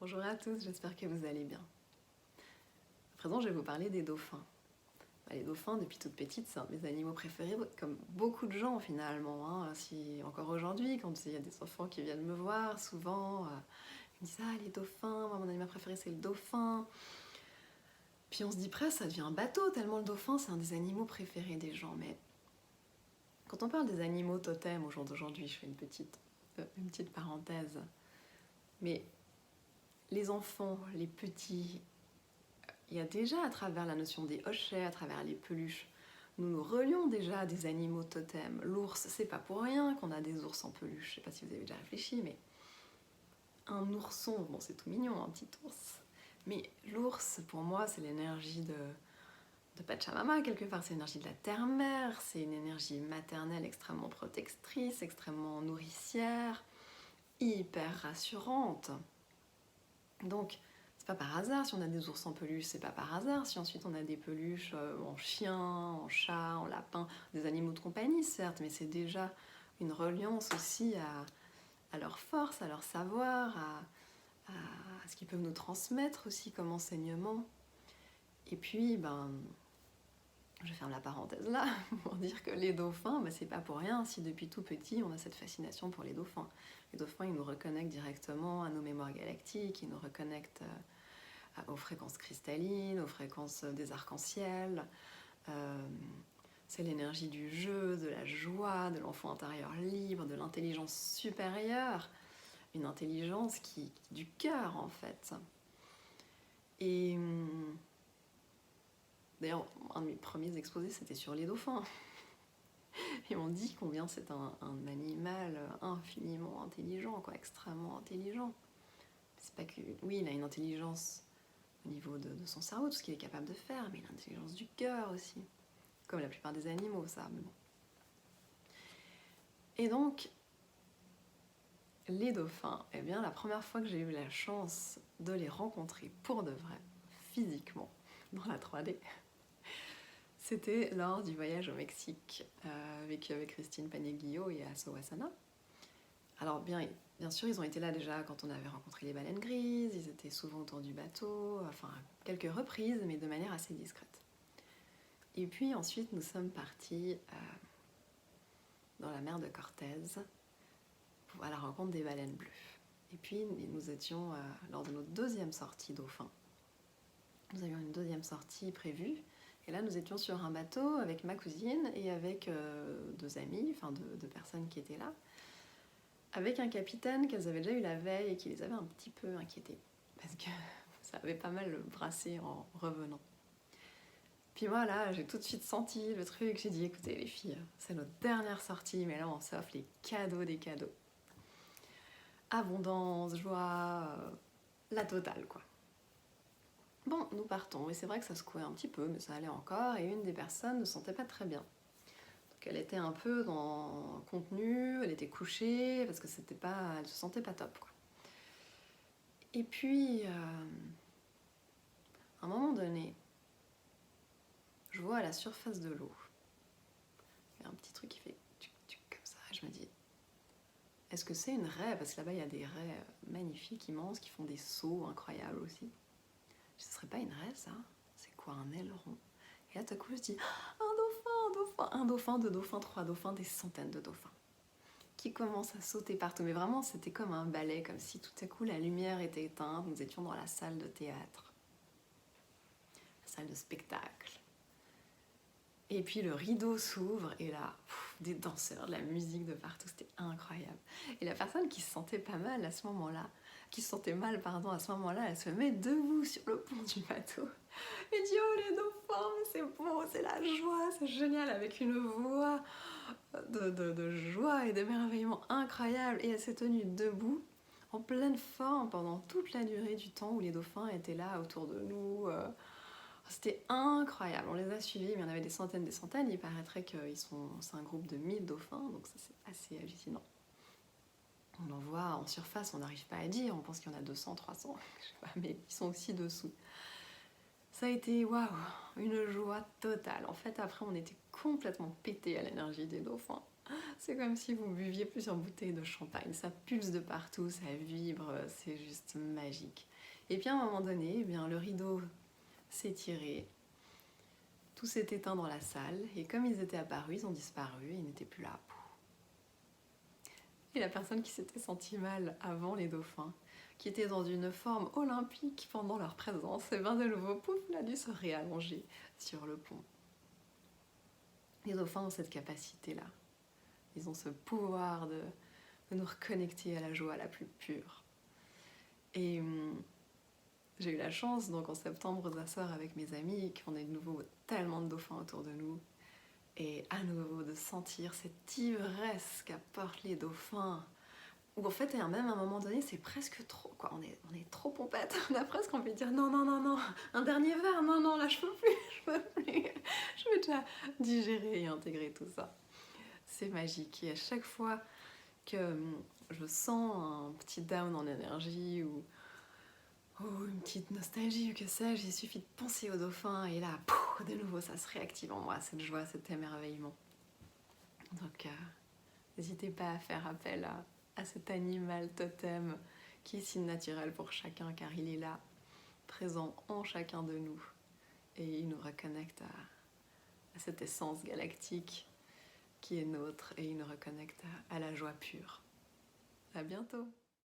Bonjour à tous, j'espère que vous allez bien. À présent, je vais vous parler des dauphins. Les dauphins, depuis toute petite, c'est un de mes animaux préférés, comme beaucoup de gens finalement. Si, encore aujourd'hui, quand il y a des enfants qui viennent me voir, souvent, ils me disent « Ah, les dauphins, moi, mon animal préféré c'est le dauphin ». Puis on se dit presque, ça devient un bateau, tellement le dauphin, c'est un des animaux préférés des gens. Mais quand on parle des animaux totems au jour d'aujourd'hui, je fais une petite parenthèse, mais les enfants, les petits, il y a déjà à travers la notion des hochets, à travers les peluches, nous nous relions déjà à des animaux totems. L'ours, c'est pas pour rien qu'on a des ours en peluche. Je sais pas si vous avez déjà réfléchi, mais un ourson, bon c'est tout mignon, un petit ours. Mais l'ours, pour moi, c'est l'énergie de Pachamama, quelque part. C'est l'énergie de la terre-mère, c'est une énergie maternelle extrêmement protectrice, extrêmement nourricière, hyper rassurante. Donc, c'est pas par hasard si on a des ours en peluche, c'est pas par hasard si ensuite on a des peluches en chien, en chat, en lapin, des animaux de compagnie certes, mais c'est déjà une reliance aussi à leur force, à leur savoir, à ce qu'ils peuvent nous transmettre aussi comme enseignement. Et puis, je ferme la parenthèse là pour dire que les dauphins, c'est pas pour rien si depuis tout petit on a cette fascination pour les dauphins. Les dauphins, ils nous reconnectent directement à nos mémoires galactiques, ils nous reconnectent aux fréquences cristallines, aux fréquences des arcs-en-ciel. C'est l'énergie du jeu, de la joie, de l'enfant intérieur libre, de l'intelligence supérieure, une intelligence du cœur en fait. Et d'ailleurs, un de mes premiers exposés, c'était sur les dauphins. Et on dit combien c'est un animal infiniment intelligent, quoi, extrêmement intelligent. C'est pas que... Oui, il a une intelligence au niveau de son cerveau, tout ce qu'il est capable de faire, mais l'intelligence du cœur aussi. Comme la plupart des animaux, ça, mais bon. Et donc, les dauphins, eh bien, la première fois que j'ai eu la chance de les rencontrer pour de vrai, physiquement, dans la 3D, c'était lors du voyage au Mexique, vécu avec Christine Panier-Guillot et Asso Wasana. Alors, bien sûr, ils ont été là déjà quand on avait rencontré les baleines grises, ils étaient souvent autour du bateau, enfin, quelques reprises, mais de manière assez discrète. Et puis ensuite, nous sommes partis dans la mer de Cortez à la rencontre des baleines bleues. Et puis, nous étions lors de notre deuxième sortie dauphin. Nous avions une deuxième sortie prévue. Et là, nous étions sur un bateau avec ma cousine et avec deux amis, enfin deux personnes qui étaient là, avec un capitaine qu'elles avaient déjà eu la veille et qui les avait un petit peu inquiétées. Parce que ça avait pas mal brassé en revenant. Puis moi, là, j'ai tout de suite senti le truc. J'ai dit, écoutez les filles, c'est notre dernière sortie, mais là, on s'offre les cadeaux des cadeaux. Abondance, joie, la totale, quoi. Bon, nous partons, et c'est vrai que ça secouait un petit peu, mais ça allait encore, et une des personnes ne se sentait pas très bien. Donc elle était un peu dans contenu, elle était couchée, parce que elle se sentait pas top, quoi. Et puis, à un moment donné, je vois à la surface de l'eau, il y a un petit truc qui fait tuc-tuc comme ça, et je me dis, est-ce que c'est une raie? Parce que là-bas, il y a des raies magnifiques, immenses, qui font des sauts incroyables aussi. Ce serait pas une raie, ça? C'est quoi, un aileron? Et là, tout à coup, je dis, un dauphin, deux dauphins, trois dauphins, des centaines de dauphins qui commencent à sauter partout. Mais vraiment, c'était comme un ballet, comme si tout à coup la lumière était éteinte. Nous étions dans la salle de théâtre, la salle de spectacle. Et puis le rideau s'ouvre et là, des danseurs, de la musique de partout, c'était incroyable. Et la personne qui se sentait pas mal à ce moment-là, à ce moment-là, elle se met debout sur le pont du bateau et dit « Oh les dauphins, c'est beau, c'est la joie, c'est génial » avec une voix de joie et d'émerveillement incroyable. Et elle s'est tenue debout, en pleine forme, pendant toute la durée du temps où les dauphins étaient là autour de nous. C'était incroyable, on les a suivis, mais il y en avait des centaines. Il paraîtrait que c'est un groupe de 1000 dauphins, donc ça c'est assez hallucinant. On en voit en surface, on n'arrive pas à dire, on pense qu'il y en a 200, 300, je sais pas, mais ils sont aussi dessous. Ça a été, waouh, une joie totale. En fait, après, on était complètement pétés à l'énergie des dauphins. C'est comme si vous buviez plusieurs bouteilles de champagne. Ça pulse de partout, ça vibre, c'est juste magique. Et puis à un moment donné, eh bien, le rideau s'est tiré, tout s'est éteint dans la salle, et comme ils étaient apparus, ils ont disparu, et ils n'étaient plus là. Et la personne qui s'était sentie mal avant les dauphins, qui était dans une forme olympique pendant leur présence, et bien de nouveau, pouf, elle a dû se réallonger sur le pont. Les dauphins ont cette capacité-là. Ils ont ce pouvoir de nous reconnecter à la joie la plus pure. Et j'ai eu la chance, donc en septembre, d'asseoir avec mes amis, qu'on ait de nouveau tellement de dauphins autour de nous, et à nouveau de sentir cette ivresse qu'apportent les dauphins, où en fait, même à un moment donné, c'est presque trop, quoi. On est trop pompette, on a presque envie de dire non, non, non, non, un dernier verre, non, non, là je peux plus, je peux plus. Je vais déjà digérer et intégrer tout ça. C'est magique, et à chaque fois que je sens un petit down en énergie ou une petite nostalgie ou que sais-je, il suffit de penser au dauphin et là, pouf, de nouveau, ça se réactive en moi, cette joie, cet émerveillement. Donc, n'hésitez pas à faire appel à cet animal totem qui est si naturel pour chacun car il est là, présent en chacun de nous et il nous reconnecte à cette essence galactique qui est nôtre et il nous reconnecte à la joie pure. À bientôt!